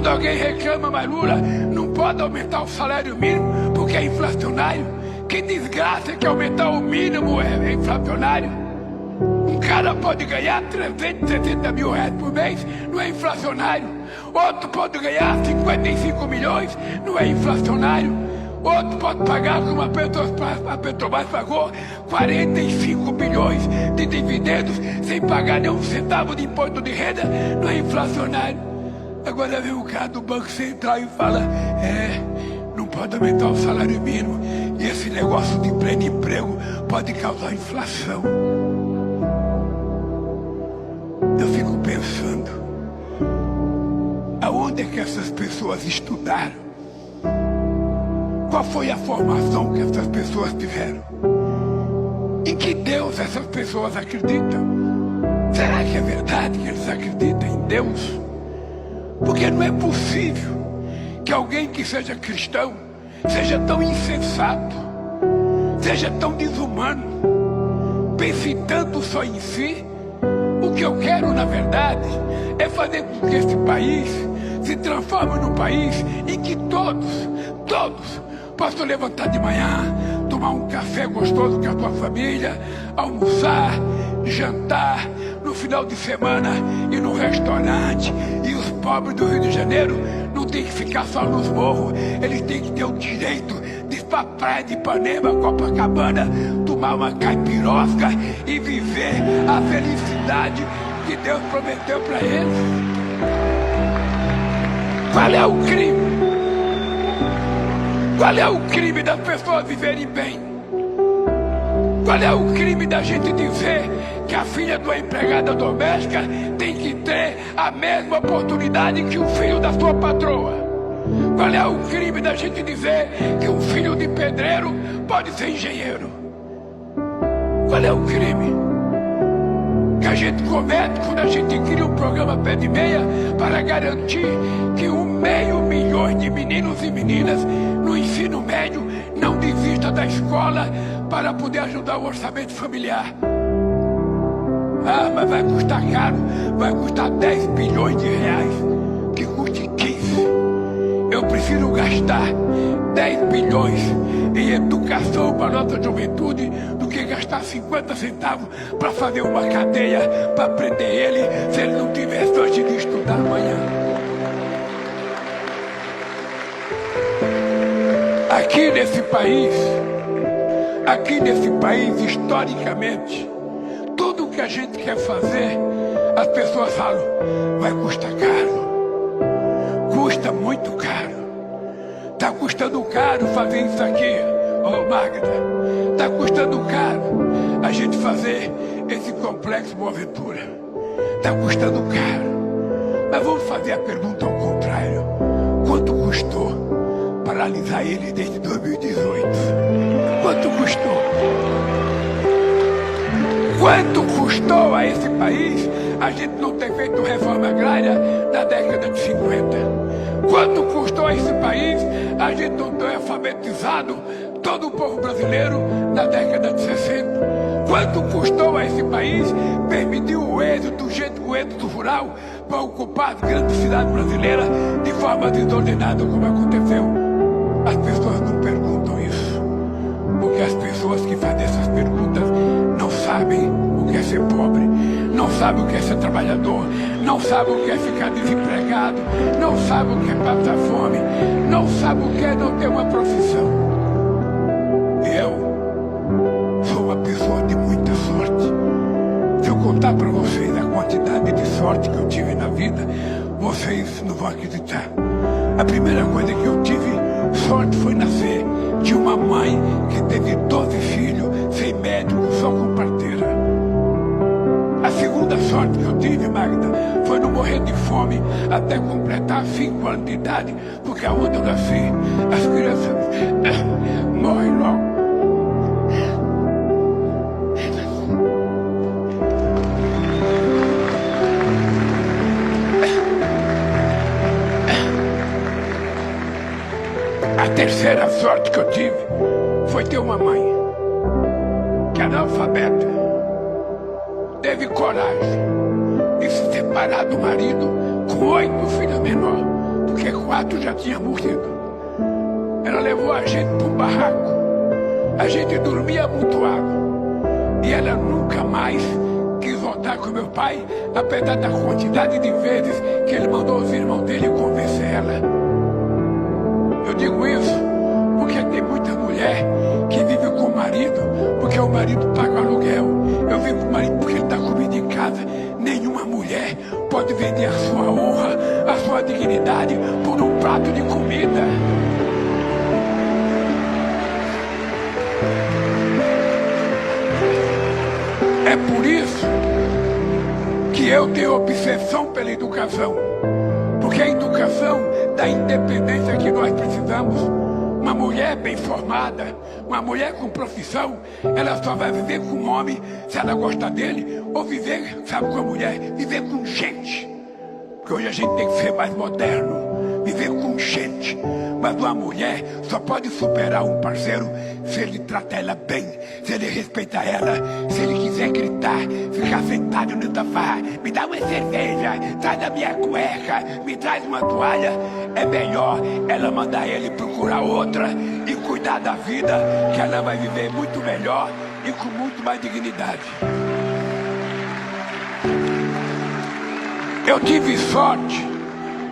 Quando alguém reclama, mas Lula não pode aumentar o salário mínimo porque é inflacionário. Que desgraça que aumentar o mínimo é inflacionário. Um cara pode ganhar 360 mil reais por mês, não é inflacionário. Outro pode ganhar 55 milhões, não é inflacionário. Outro pode pagar, como a Petrobras pagou, 45 bilhões de dividendos sem pagar nenhum centavo de imposto de renda, não é inflacionário. Agora vem o cara do Banco Central e fala, não pode aumentar o salário mínimo e esse negócio de pleno emprego pode causar inflação. Eu fico pensando, aonde é que essas pessoas estudaram? Qual foi a formação que essas pessoas tiveram? Em que Deus essas pessoas acreditam? Será que é verdade que eles acreditam em Deus? Porque não é possível que alguém que seja cristão seja tão insensato, seja tão desumano, pense tanto só em si. O que eu quero, na verdade, é fazer com que esse país se transforme num país em que todos possam levantar de manhã, tomar um café gostoso com a sua família, almoçar, jantar, no final de semana ir no restaurante. E os pobres do Rio de Janeiro não tem que ficar só nos morros, eles têm que ter o direito de ir pra praia de Ipanema, Copacabana, tomar uma caipirosca e viver a felicidade que Deus prometeu para eles. Qual é o crime? Qual é o crime das pessoas viverem bem? Qual é o crime da gente dizer que a filha de uma empregada doméstica tem que ter a mesma oportunidade que o filho da sua patroa? Qual é o crime da gente dizer que um filho de pedreiro pode ser engenheiro? Qual é o crime que a gente comete quando a gente cria um programa pé de meia para garantir que 500 mil de meninos e meninas no ensino médio não desista da escola para poder ajudar o orçamento familiar? Ah, mas vai custar caro, vai custar 10 bilhões de reais, que custe 15. Eu prefiro gastar 10 bilhões em educação para a nossa juventude do que gastar 50 centavos para fazer uma cadeia para prender ele se ele não tiver sorte de estudar amanhã. Aqui nesse país, historicamente, tudo que a gente quer fazer, as pessoas falam, vai custar caro. Custa muito caro. Tá custando caro fazer isso aqui, ô Magda. Tá custando caro a gente fazer esse complexo Boa Ventura. Tá custando caro. Mas vamos fazer a pergunta ao contrário. Quanto custou paralisar ele desde 2018? Quanto custou? Quanto custou a esse país a gente não ter feito reforma agrária na década de 50? Quanto custou a esse país a gente não ter alfabetizado todo o povo brasileiro na década de 60? Quanto custou a esse país permitir o êxodo rural para ocupar as grandes cidades brasileiras de forma desordenada, como aconteceu? As pessoas não perguntam isso, porque as pessoas que fazem essas perguntas não sabem o que é ser pobre, não sabem o que é ser trabalhador, não sabem o que é ficar desempregado, não sabem o que é passar fome, não sabem o que é não ter uma profissão. Eu sou uma pessoa de muita sorte. Se eu contar para vocês a quantidade de sorte que eu tive na vida, vocês não vão acreditar. A primeira coisa que eu tive sorte foi nascer de uma mãe que teve 12 filhos, sem médico, só com parteira. A segunda sorte que eu tive, Magda, foi não morrer de fome até completar 5 anos de idade, porque aonde eu nasci, as crianças morrem logo. A terceira sorte que eu tive foi ter uma mãe que era analfabeta, teve coragem de se separar do marido com 8 filhos menores, porque 4 já tinham morrido. Ela levou a gente para um barraco. A gente dormia amontoado. E ela nunca mais quis voltar com meu pai, apesar da quantidade de vezes que ele mandou os irmãos dele convencer ela. Eu digo isso porque tem muita mulher que vive com o marido porque o marido paga o aluguel. Eu vivo com o marido porque ele dá comida em casa. Nenhuma mulher pode vender a sua honra, a sua dignidade por um prato de comida. É por isso que eu tenho obsessão pela educação. Porque a educação dá a independência que nós precisamos. Uma mulher bem formada, uma mulher com profissão, ela só vai viver com um homem se ela gostar dele, ou viver, sabe, com a mulher, viver com gente. Porque hoje a gente tem que ser mais moderno, viver com gente. Mas uma mulher só pode superar um parceiro se ele trata ela bem, se ele respeitar ela, se ele quiser gritar, ficar sentado no sofá, me dá uma cerveja, traz a minha cueca, me traz uma toalha. É melhor ela mandar ele procurar outra e cuidar da vida, que ela vai viver muito melhor e com muito mais dignidade. Eu tive sorte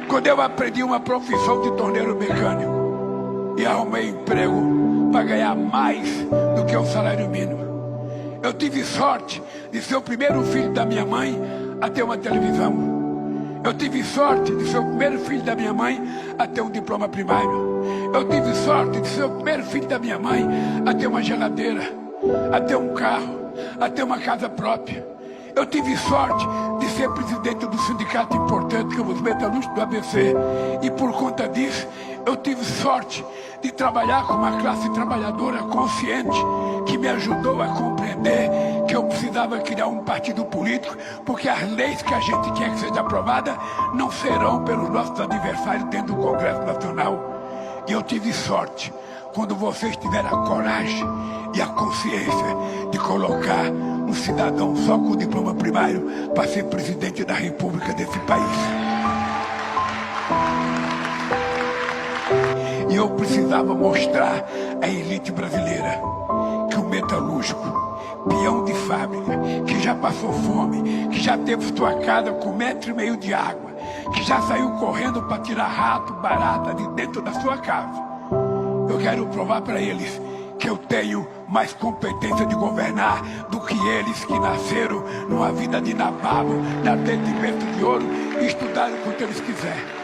quando eu aprendi uma profissão de torneiro mecânico e arrumei emprego para ganhar mais do que o salário mínimo. Eu tive sorte de ser o primeiro filho da minha mãe a ter uma televisão. Eu tive sorte de ser o primeiro filho da minha mãe a ter um diploma primário. Eu tive sorte de ser o primeiro filho da minha mãe a ter uma geladeira, a ter um carro, a ter uma casa própria. Eu tive sorte de ser presidente do sindicato importante, que é os metalúrgicos do ABC. E por conta disso, eu tive sorte de trabalhar com uma classe trabalhadora consciente, que me ajudou a compreender que eu precisava criar um partido político, porque as leis que a gente quer que seja aprovada não serão pelos nossos adversários dentro do Congresso Nacional. E eu tive sorte quando vocês tiveram a coragem e a consciência de colocar um cidadão só com diploma primário para ser presidente da República desse país. E eu precisava mostrar à elite brasileira que o metalúrgico, peão de fábrica, que já passou fome, que já teve sua casa com 1,5 metros de água, que já saiu correndo para tirar rato, barata de dentro da sua casa. Eu quero provar para eles que eu tenho mais competência de governar do que eles que nasceram numa vida de nababo, na dentro de berço de ouro e estudaram quanto eles quiserem.